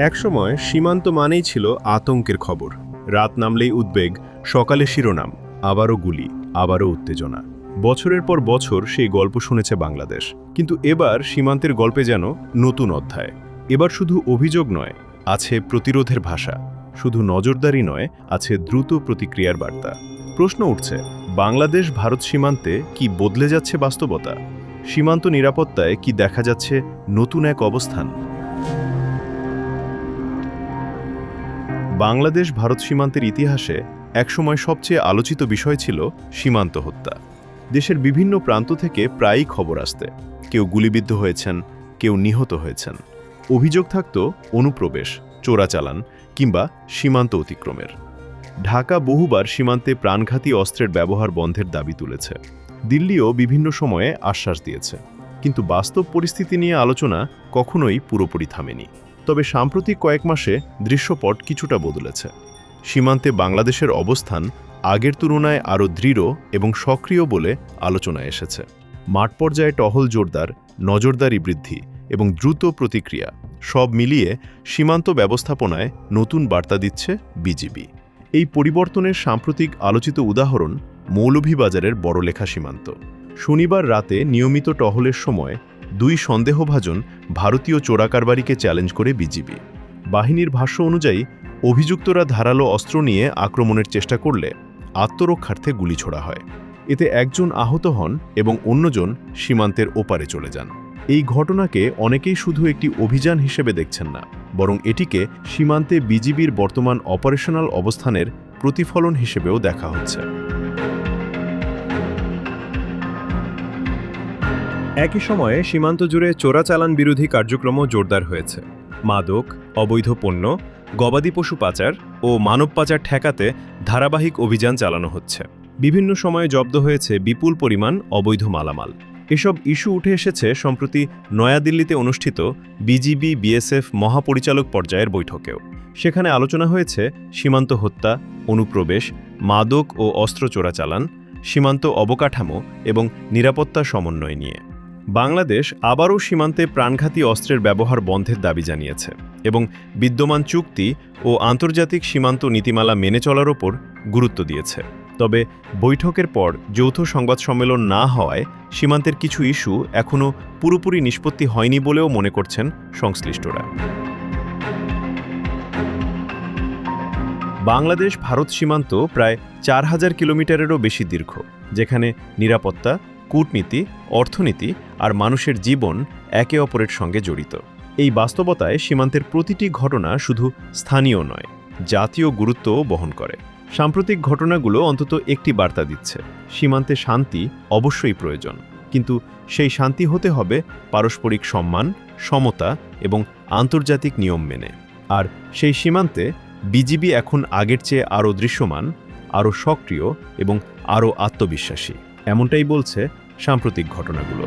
একসময় সীমান্ত মানেই ছিল আতঙ্কের খবর। রাত নামলেই উদ্বেগ, সকালে শিরোনাম, আবারও গুলি, আবারও উত্তেজনা। বছরের পর বছর সেই গল্প শুনেছে বাংলাদেশ, কিন্তু এবার সীমান্তের গল্পে যেন নতুন অধ্যায়। এবার শুধু অভিযোগ নয়, আছে প্রতিরোধের ভাষা। শুধু নজরদারি নয়, আছে দ্রুত প্রতিক্রিয়ার বার্তা। প্রশ্ন উঠছে, বাংলাদেশ ভারত সীমান্তে কি বদলে যাচ্ছে বাস্তবতা? সীমান্ত নিরাপত্তায় কি দেখা যাচ্ছে নতুন এক অবস্থান? বাংলাদেশ ভারত সীমান্তের ইতিহাসে একসময় সবচেয়ে আলোচিত বিষয় ছিল সীমান্ত হত্যা। দেশের বিভিন্ন প্রান্ত থেকে প্রায়ই খবর আসতে, কেউ গুলিবিদ্ধ হয়েছেন, কেউ নিহত হয়েছেন। অভিযোগ থাকত অনুপ্রবেশ, চোরাচালান কিংবা সীমান্ত অতিক্রমের। ঢাকা বহুবার সীমান্তে প্রাণঘাতী অস্ত্রের ব্যবহার বন্ধের দাবি তুলেছে। দিল্লিও বিভিন্ন সময়ে আশ্বাস দিয়েছে, কিন্তু বাস্তব পরিস্থিতি নিয়ে আলোচনা কখনোই পুরোপুরি থামেনি। তবে সাম্প্রতিক কয়েক মাসে দৃশ্যপট কিছুটা বদলেছে। সীমান্তে বাংলাদেশের অবস্থান আগের তুলনায় আরও দৃঢ় এবং সক্রিয় বলে আলোচনায় এসেছে। মাঠ পর্যায়ে টহল জোরদার, নজরদারি বৃদ্ধি এবং দ্রুত প্রতিক্রিয়া সব মিলিয়ে সীমান্ত ব্যবস্থাপনায় নতুন বার্তা দিচ্ছে বিজিবি। এই পরিবর্তনের সাম্প্রতিক আলোচিত উদাহরণ মৌলভীবাজারের বড়লেখা সীমান্ত। শনিবার রাতে নিয়মিত টহলের সময় 2 সন্দেহভাজন ভারতীয় চোরাকারবারিকে চ্যালেঞ্জ করে বিজিবি। বাহিনীর ভাষ্য অনুযায়ী অভিযুক্তরা ধারালো অস্ত্র নিয়ে আক্রমণের চেষ্টা করলে আত্মরক্ষার্থে গুলি ছোড়া হয়। এতে একজন আহত হন এবং অন্যজন সীমান্তের ওপারে চলে যান। এই ঘটনাকে অনেকেই শুধু একটি অভিযান হিসেবে দেখছেন না, বরং এটিকে সীমান্তে বিজিবির বর্তমান অপারেশনাল অবস্থানের প্রতিফলন হিসেবেও দেখা হচ্ছে। একই সময়ে সীমান্ত জুড়ে চোরাচালান বিরোধী কার্যক্রমও জোরদার হয়েছে। মাদক, অবৈধ পণ্য, গবাদি পশু পাচার ও মানব পাচার ঠেকাতে ধারাবাহিক অভিযান চালানো হচ্ছে। বিভিন্ন সময়ে জব্দ হয়েছে বিপুল পরিমাণ অবৈধ মালামাল। এসব ইস্যু উঠে এসেছে সম্প্রতি নয়াদিল্লিতে অনুষ্ঠিত বিজিবি বিএসএফ মহাপরিচালক পর্যায়ের বৈঠকেও। সেখানে আলোচনা হয়েছে সীমান্ত হত্যা, অনুপ্রবেশ, মাদক ও অস্ত্র চোরাচালান, সীমান্ত অবকাঠামো এবং নিরাপত্তা সমন্বয় নিয়ে। বাংলাদেশ আবারও সীমান্তে প্রাণঘাতী অস্ত্রের ব্যবহার বন্ধের দাবি জানিয়েছে এবং বিদ্যমান চুক্তি ও আন্তর্জাতিক সীমান্ত নীতিমালা মেনে চলার ওপর গুরুত্ব দিয়েছে। তবে বৈঠকের পর যৌথ সংবাদ সম্মেলন না হওয়ায় সীমান্তের কিছু ইস্যু এখনও পুরোপুরি নিষ্পত্তি হয়নি বলেও মনে করছেন সংশ্লিষ্টরা। বাংলাদেশ ভারত সীমান্ত প্রায় 4000 কিলোমিটারেরও বেশি দীর্ঘ, যেখানে নিরাপত্তা, কূটনীতি, অর্থনীতি আর মানুষের জীবন একে অপরের সঙ্গে জড়িত। এই বাস্তবতায় সীমান্তের প্রতিটি ঘটনা শুধু স্থানীয় নয়, জাতীয় গুরুত্বও বহন করে। সাম্প্রতিক ঘটনাগুলো অন্তত একটি বার্তা দিচ্ছে, সীমান্তে শান্তি অবশ্যই প্রয়োজন, কিন্তু সেই শান্তি হতে হবে পারস্পরিক সম্মান, সমতা এবং আন্তর্জাতিক নিয়ম মেনে। আর সেই সীমান্তে বিজিবি এখন আগের চেয়ে আরও দৃশ্যমান, আরও সক্রিয় এবং আরও আত্মবিশ্বাসী, এমনটাই বলছে সাম্প্রতিক ঘটনাগুলো।